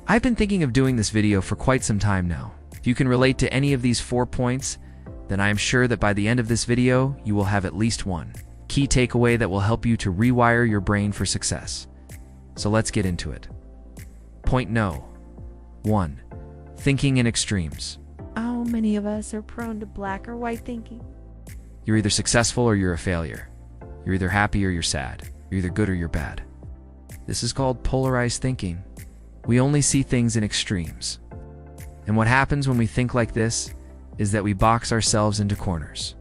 I've been thinking of doing this video for quite some time now. If you can relate to any of these 4 points, then I am sure that by the end of this video, you will have at least one key takeaway that will help you to rewire your brain for success. So let's get into it. Point no. 1. Thinking in extremes. How many of us are prone to black or white thinking? You're either successful or you're a failure. You're either happy or you're sad. You're either good or you're bad. This is called polarized thinking. We only see things in extremes. And what happens when we think like this is that we box ourselves into corners.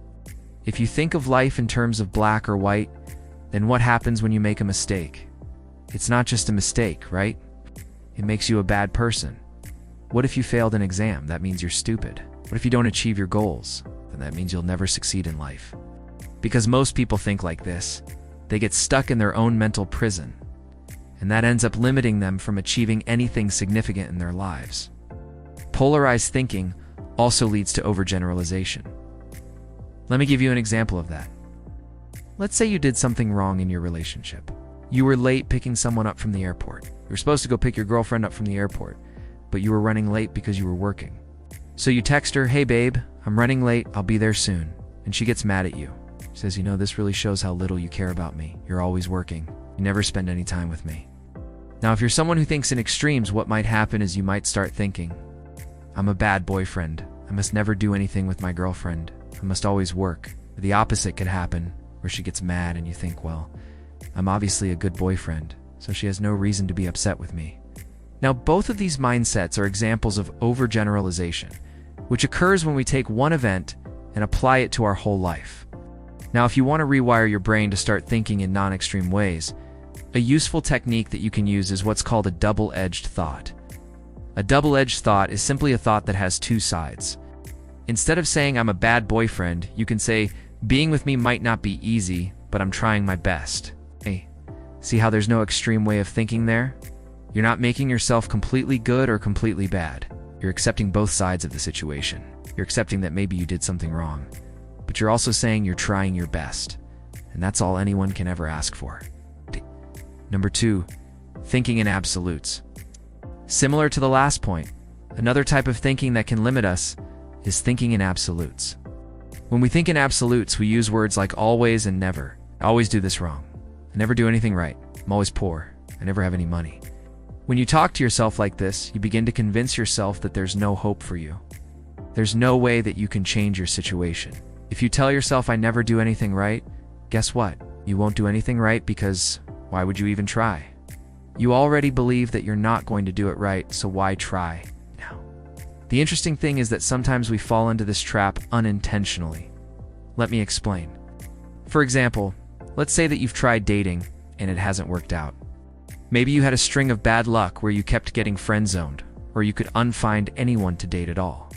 If you think of life in terms of black or white, then what happens when you make a mistake? It's not just a mistake, right? It makes you a bad person. What if you failed an exam? That means you're stupid. What if you don't achieve your goals? Then that means you'll never succeed in life. Because most people think like this, they get stuck in their own mental prison, and that ends up limiting them from achieving anything significant in their lives. Polarized thinking also leads to overgeneralization. Let me give you an example of that. Let's say you did something wrong in your relationship. You were late picking someone up from the airport. You were supposed to go pick your girlfriend up from the airport, but you were running late because you were working. So you text her, "Hey babe, I'm running late, I'll be there soon." And she gets mad at you. She says, this really shows how little you care about me. You're always working. You never spend any time with me. Now, if you're someone who thinks in extremes, what might happen is you might start thinking, I'm a bad boyfriend. I must never do anything with my girlfriend. I must always work. The opposite could happen, where she gets mad and you think, well, I'm obviously a good boyfriend, so she has no reason to be upset with me. Now, both of these mindsets are examples of overgeneralization, which occurs when we take one event and apply it to our whole life. Now, if you want to rewire your brain to start thinking in non-extreme ways, a useful technique that you can use is what's called a double-edged thought. A double-edged thought is simply a thought that has two sides. Instead of saying I'm a bad boyfriend, you can say, being with me might not be easy, but I'm trying my best. Hey, see how there's no extreme way of thinking there? You're not making yourself completely good or completely bad. You're accepting both sides of the situation. You're accepting that maybe you did something wrong, but you're also saying you're trying your best, and that's all anyone can ever ask for. Number 2, thinking in absolutes. Similar to the last point, another type of thinking that can limit us is thinking in absolutes. When we think in absolutes, we use words like always and never. I always do this wrong. I never do anything right. I'm always poor. I never have any money. When you talk to yourself like this, you begin to convince yourself that there's no hope for you. There's no way that you can change your situation. If you tell yourself I never do anything right, guess what? You won't do anything right because why would you even try? You already believe that you're not going to do it right, so why try now? The interesting thing is that sometimes we fall into this trap unintentionally. Let me explain. For example, let's say that you've tried dating and it hasn't worked out. Maybe you had a string of bad luck where you kept getting friend-zoned, or you could unfind anyone to date at all.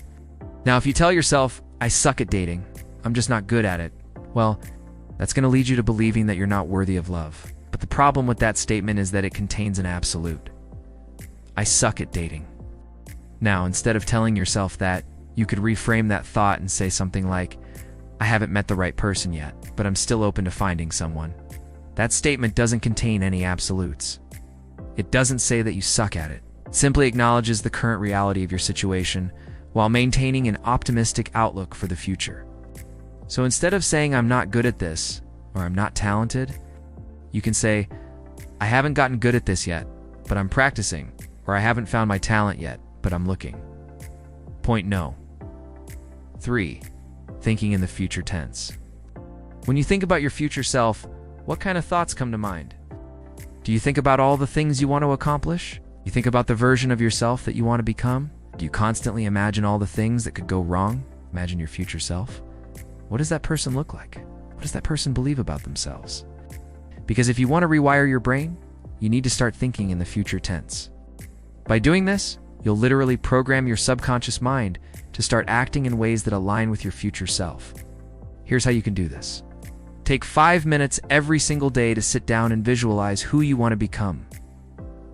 Now, if you tell yourself, I suck at dating, I'm just not good at it, well, that's going to lead you to believing that you're not worthy of love. But the problem with that statement is that it contains an absolute. I suck at dating. Now, instead of telling yourself that, you could reframe that thought and say something like, I haven't met the right person yet, but I'm still open to finding someone. That statement doesn't contain any absolutes. It doesn't say that you suck at it. It simply acknowledges the current reality of your situation while maintaining an optimistic outlook for the future. So instead of saying I'm not good at this, or I'm not talented, you can say, I haven't gotten good at this yet, but I'm practicing, or I haven't found my talent yet, but I'm looking. Point no. 3. Thinking in the future tense. When you think about your future self, what kind of thoughts come to mind? Do you think about all the things you want to accomplish? You think about the version of yourself that you want to become? Do you constantly imagine all the things that could go wrong? Imagine your future self. What does that person look like? What does that person believe about themselves? Because if you want to rewire your brain, you need to start thinking in the future tense. By doing this, you'll literally program your subconscious mind to start acting in ways that align with your future self. Here's how you can do this. Take 5 minutes every single day to sit down and visualize who you want to become.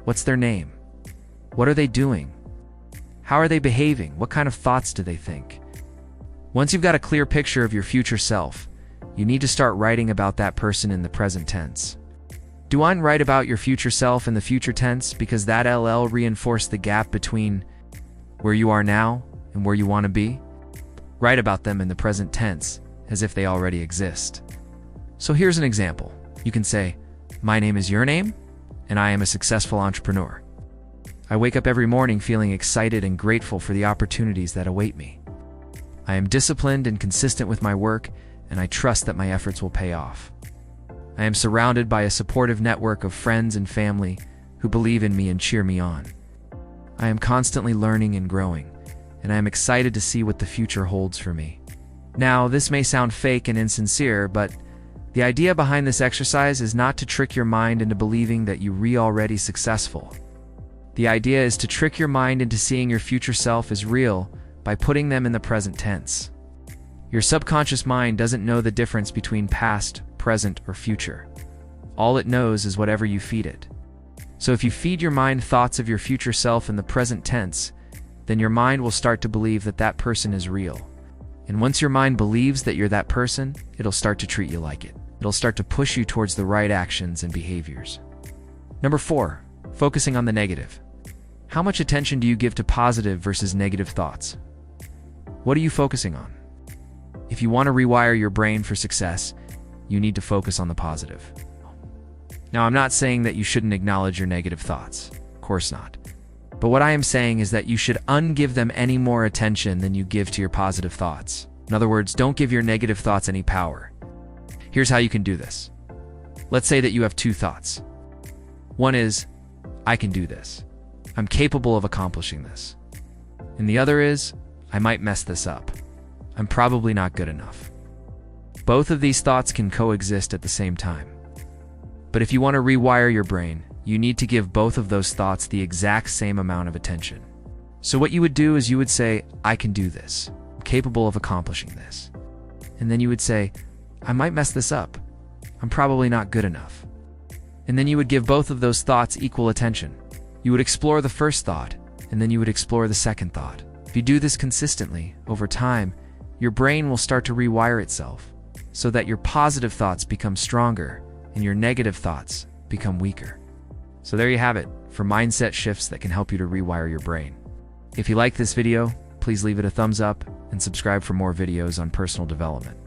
What's their name? What are they doing? How are they behaving? What kind of thoughts do they think? Once you've got a clear picture of your future self, you need to start writing about that person in the present tense. Do I write about your future self in the future tense because that LL reinforce the gap between where you are now and where you want to be? Write about them in the present tense as if they already exist. So here's an example. You can say, my name is your name, and I am a successful entrepreneur. I wake up every morning feeling excited and grateful for the opportunities that await me. I am disciplined and consistent with my work, and I trust that my efforts will pay off. I am surrounded by a supportive network of friends and family who believe in me and cheer me on. I am constantly learning and growing, and I am excited to see what the future holds for me. Now, this may sound fake and insincere, but the idea behind this exercise is not to trick your mind into believing that you're already successful. The idea is to trick your mind into seeing your future self as real by putting them in the present tense. Your subconscious mind doesn't know the difference between past, present, or future. All it knows is whatever you feed it. So if you feed your mind thoughts of your future self in the present tense, then your mind will start to believe that that person is real. And once your mind believes that you're that person, it'll start to treat you like it. It'll start to push you towards the right actions and behaviors. Number 4, focusing on the negative. How much attention do you give to positive versus negative thoughts? What are you focusing on? If you want to rewire your brain for success, you need to focus on the positive. Now, I'm not saying that you shouldn't acknowledge your negative thoughts. Of course not. But what I am saying is that you should ungive them any more attention than you give to your positive thoughts. In other words, don't give your negative thoughts any power. Here's how you can do this. Let's say that you have 2 thoughts. One is, I can do this. I'm capable of accomplishing this. And the other is, I might mess this up. I'm probably not good enough. Both of these thoughts can coexist at the same time. But if you want to rewire your brain, you need to give both of those thoughts the exact same amount of attention. So what you would do is you would say, I can do this. I'm capable of accomplishing this. And then you would say, I might mess this up. I'm probably not good enough. And then you would give both of those thoughts equal attention. You would explore the first thought, and then you would explore the second thought. If you do this consistently, over time, your brain will start to rewire itself so that your positive thoughts become stronger and your negative thoughts become weaker. So there you have it, for mindset shifts that can help you to rewire your brain. If you like this video, please leave it a thumbs up and subscribe for more videos on personal development.